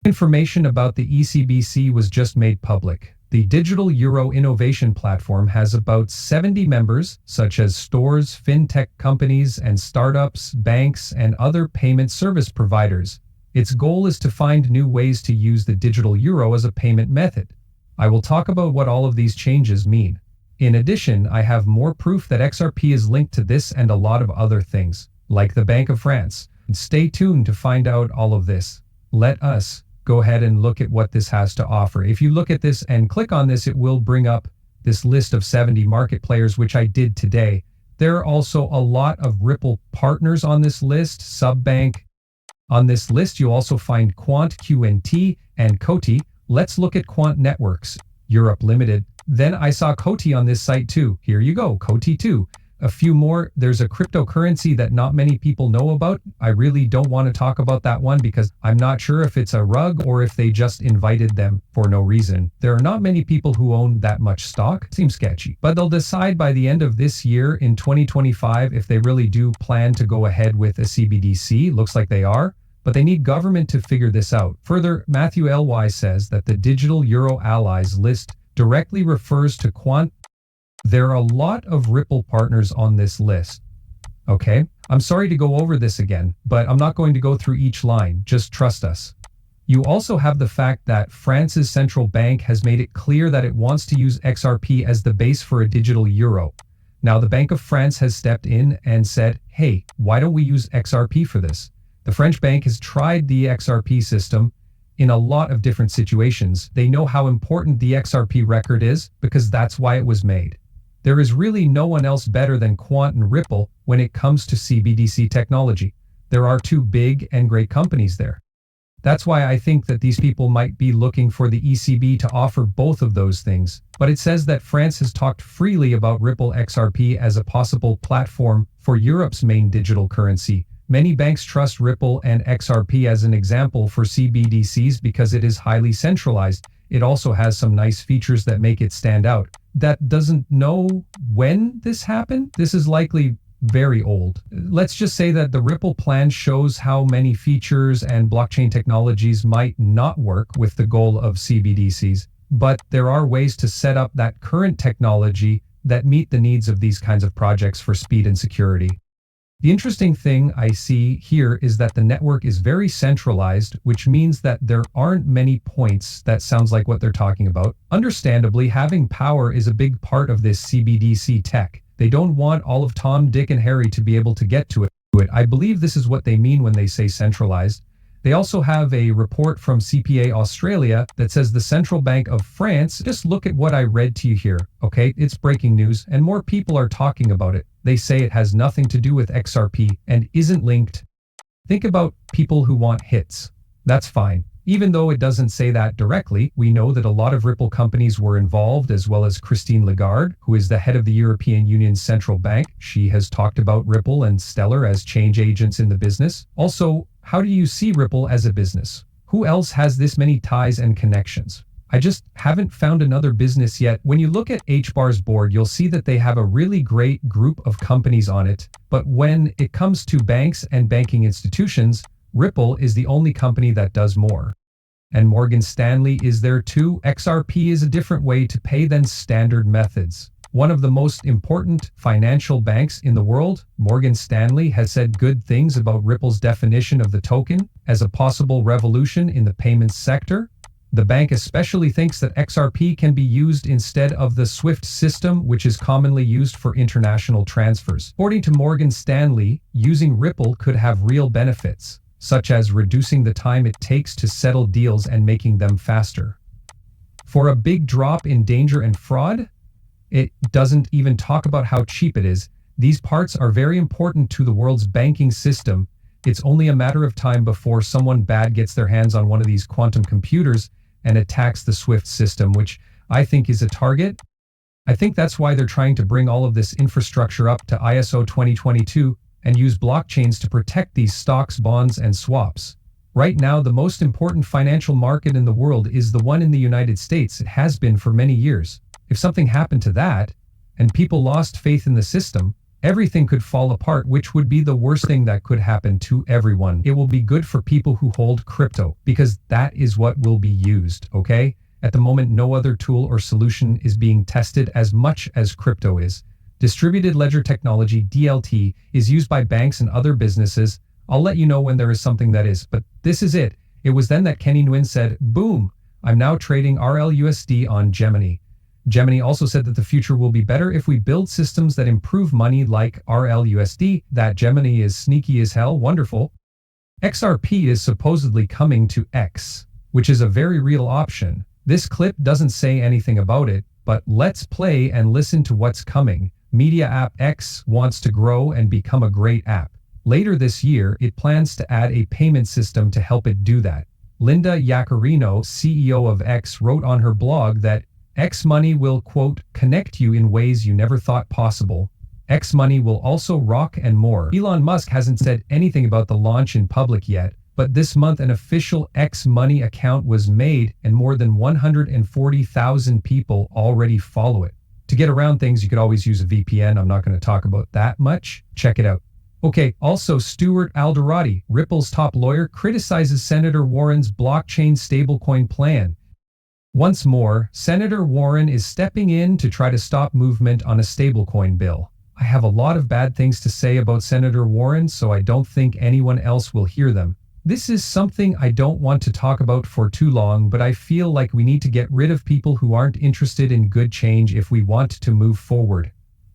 Information about the ECBC was just made public. The Digital Euro Innovation Platform has about 70 members, such as stores, fintech companies, and startups, banks, and other payment service providers. Its goal is to find new ways to use the digital euro as a payment method. I will talk about what all of these changes mean. In addition, I have more proof that XRP is linked to this and a lot of other things, like the Bank of France. Stay tuned to find out all of this. Let us go ahead and look at what this has to offer. If you look at this and click on this, it will bring up this list of 70 market players, which I did today. There are also a lot of Ripple partners on this list, Subbank. On this list, you'll also find Quant, QNT, and Coty. Let's look at Quant Networks, Europe Limited. Then I saw Coty on this site too. Here you go, Coty too. A few more. There's a cryptocurrency that not many people know about. I really don't want to talk about that one because I'm not sure if it's a rug or if they just invited them for no reason. There are not many people who own that much stock. Seems sketchy. But they'll decide by the end of this year in 2025 if they really do plan to go ahead with a CBDC. Looks like they are. But they need government to figure this out. Further, Matthew L.Y. says that the Digital Euro Allies list directly refers to Quant. There are a lot of Ripple partners on this list. Okay, I'm sorry to go over this again, but I'm not going to go through each line. Just trust us. You also have the fact that France's central bank has made it clear that it wants to use XRP as the base for a digital euro. Now, the Bank of France has stepped in and said, hey, why don't we use XRP for this? The French bank has tried the XRP system in a lot of different situations. They know how important the XRP record is because that's why it was made. There is really no one else better than Quant and Ripple when it comes to CBDC technology. There are two big and great companies there. That's why I think that these people might be looking for the ECB to offer both of those things. But it says that France has talked freely about Ripple XRP as a possible platform for Europe's main digital currency. Many banks trust Ripple and XRP as an example for CBDCs because it is highly centralized. It also has some nice features that make it stand out. That doesn't know when this happened. This is likely very old. Let's just say that the Ripple plan shows how many features and blockchain technologies might not work with the goal of CBDCs, but there are ways to set up that current technology that meet the needs of these kinds of projects for speed and security. The interesting thing I see here is that the network is very centralized, which means that there aren't many points. That sounds like what they're talking about. Understandably, having power is a big part of this CBDC tech. They don't want all of Tom, Dick, and Harry to be able to get to it. I believe this is what they mean when they say centralized. They also have a report from CPA Australia that says the Central Bank of France, just look at what I read to you here, okay? It's breaking news and more people are talking about it. They say it has nothing to do with XRP and isn't linked. Think about people who want hits. That's fine. Even though it doesn't say that directly, we know that a lot of Ripple companies were involved, as well as Christine Lagarde, who is the head of the European Union's central bank. She has talked about Ripple and Stellar as change agents in the business. Also, how do you see Ripple as a business? Who else has this many ties and connections? I just haven't found another business yet. When you look at HBAR's board, you'll see that they have a really great group of companies on it. But when it comes to banks and banking institutions, Ripple is the only company that does more. And Morgan Stanley is there too. XRP is a different way to pay than standard methods. One of the most important financial banks in the world, Morgan Stanley, has said good things about Ripple's definition of the token as a possible revolution in the payments sector. The bank especially thinks that XRP can be used instead of the SWIFT system, which is commonly used for international transfers. According to Morgan Stanley, using Ripple could have real benefits, such as reducing the time it takes to settle deals and making them faster. For a big drop in danger and fraud, it doesn't even talk about how cheap it is. These parts are very important to the world's banking system. It's only a matter of time before someone bad gets their hands on one of these quantum computers and attacks the SWIFT system, which I think is a target. I think that's why they're trying to bring all of this infrastructure up to ISO 2022 and use blockchains to protect these stocks, bonds, and swaps. Right now, the most important financial market in the world is the one in the United States. It has been for many years. If something happened to that, and people lost faith in the system, everything could fall apart, which would be the worst thing that could happen to everyone. It will be good for people who hold crypto, because that is what will be used, okay? At the moment, no other tool or solution is being tested as much as crypto is. Distributed ledger technology, DLT, is used by banks and other businesses. I'll let you know when there is something that is, but this is it. It was then that Kenny Nguyen said, boom, I'm now trading RLUSD on Gemini. Gemini also said that the future will be better if we build systems that improve money like RLUSD. That Gemini is sneaky as hell, wonderful. XRP is supposedly coming to X, which is a very real option. This clip doesn't say anything about it, but let's play and listen to what's coming. Media app X wants to grow and become a great app. Later this year, it plans to add a payment system to help it do that. Linda Yaccarino, CEO of X, wrote on her blog that X Money will, quote, connect you in ways you never thought possible. X Money will also rock and more. Elon Musk hasn't said anything about the launch in public yet, but this month an official X Money account was made and more than 140,000 people already follow it. To get around things, you could always use a VPN. I'm not going to talk about that much. Check it out. Okay, also Stuart Alderati, Ripple's top lawyer, criticizes Senator Warren's blockchain stablecoin plan. Once more, Senator Warren is stepping in to try to stop movement on a stablecoin bill. I have a lot of bad things to say about Senator Warren, so I don't think anyone else will hear them. This is something I don't want to talk about for too long, but I feel like we need to get rid of people who aren't interested in good change if we want to move forward.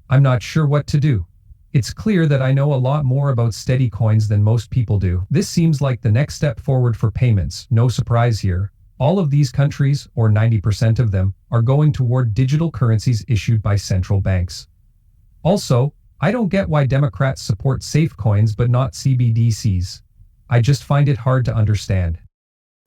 I'm not sure what to do. It's clear that I know a lot more about steady coins than most people do. This seems like the next step forward for payments. No surprise here. All of these countries, or 90% of them, are going toward digital currencies issued by central banks. Also, I don't get why Democrats support safe coins but not CBDCs. I just find it hard to understand.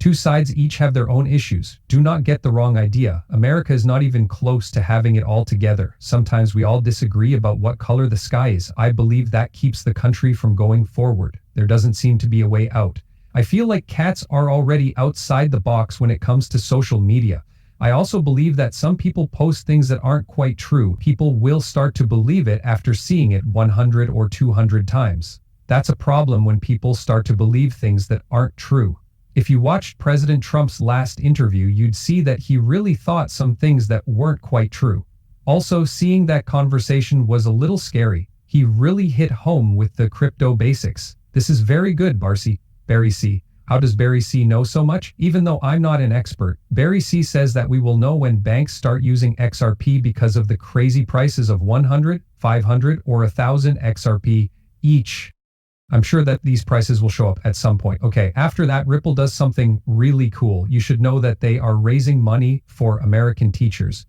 Two sides each have their own issues. Do not get the wrong idea. America is not even close to having it all together. Sometimes we all disagree about what color the sky is. I believe that keeps the country from going forward. There doesn't seem to be a way out. I feel like cats are already outside the box when it comes to social media. I also believe that some people post things that aren't quite true. People will start to believe it after seeing it 100 or 200 times. That's a problem when people start to believe things that aren't true. If you watched President Trump's last interview, you'd see that he really thought some things that weren't quite true. Also, seeing that conversation was a little scary. He really hit home with the crypto basics. This is very good, Barry C. How does Barry C know so much? Even though I'm not an expert, Barry C says that we will know when banks start using XRP because of the crazy prices of 100, 500, or 1,000 XRP each. I'm sure that these prices will show up at some point. Okay, after that, Ripple does something really cool. You should know that they are raising money for American teachers.